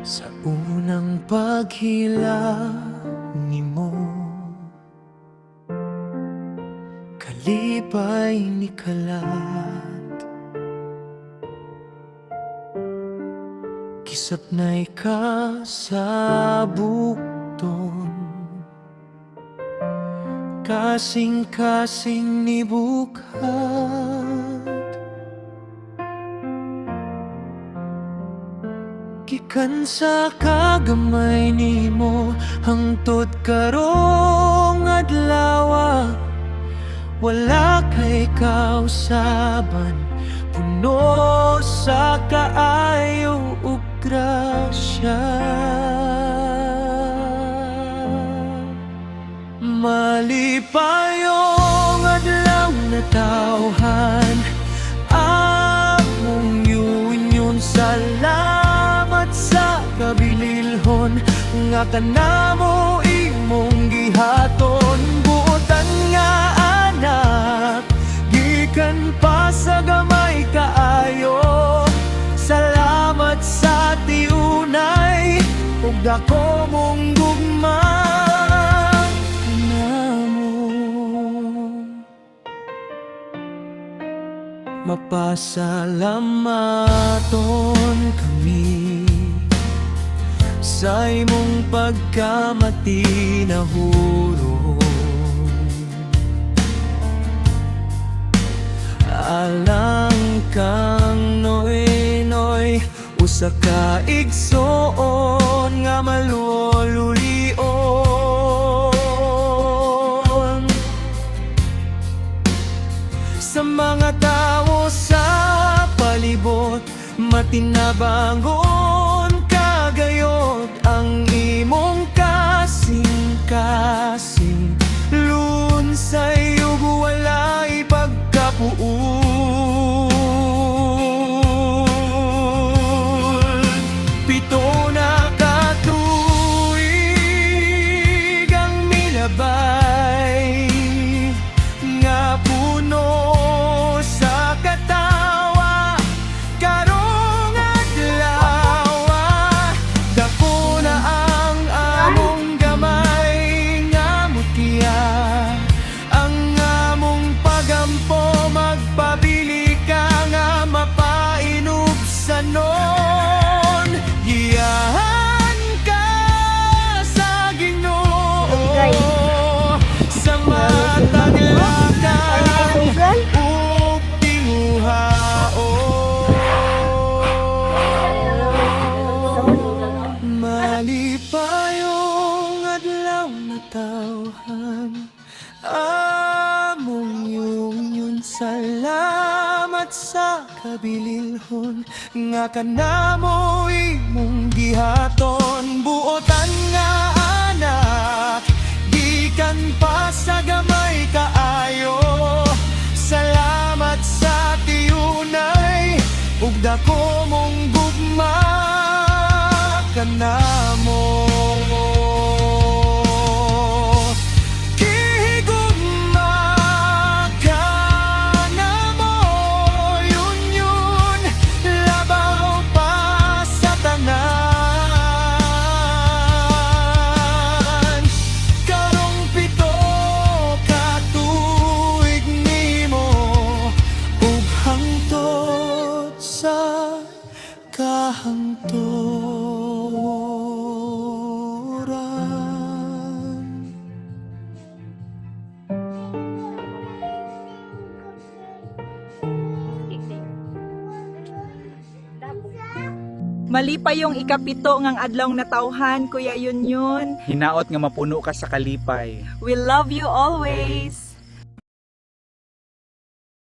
Sa unang paghila nimo, kalipay ni kalat, kisapnay ka sa bukton, kasing-kasing ni bukhat. Gikan sa kagamay nimo hangtod karong adlaw, wala kay kausaban, puno sa kaayo ug grasya. Malipayong adlaw na tawhan, among yun salamat sa kabililhon, nga kanamo imong gihaton. Buotan nga anak, gikan pa sa gamay kaayo, salamat sa tiunay ug dako mong gugma. Mapasalamaton kami sa imong pagkamati na hurong, alang kang noy-noy, usa ka igsoon nga malululion sa mga tao sa palibot. Matinabangon kagayod ang imong kasing-kasing, lunsay ug walay pagkapuul. Pito na katuig ang milabay, nga puno sa katawa karong adlaw. Dako na ang among gamay nga mutya, ang among pagampo magpabili ka nga mapainog sa non. Giyahan ka sa Ginoo sa matag lakang ug tinguhaon. Malipayong adlaw na tawhan, among yun salamat sa kabililhon, nga kanamo imong gihaton. Buotan nga anak, gikan pa sa gamay kaayo, salamat sa tiunay ug dako mong gugma kanamo. Gihigugma kanamo, yun labaw pa sa tanan. Karong pito katuig nimo ug hangtod sa kahangturan. Malipay yung ikapito ngang adlaw na tawhan, Kuya Yunyun. Hinaot nga mapuno ka sa kalipay. We love you always.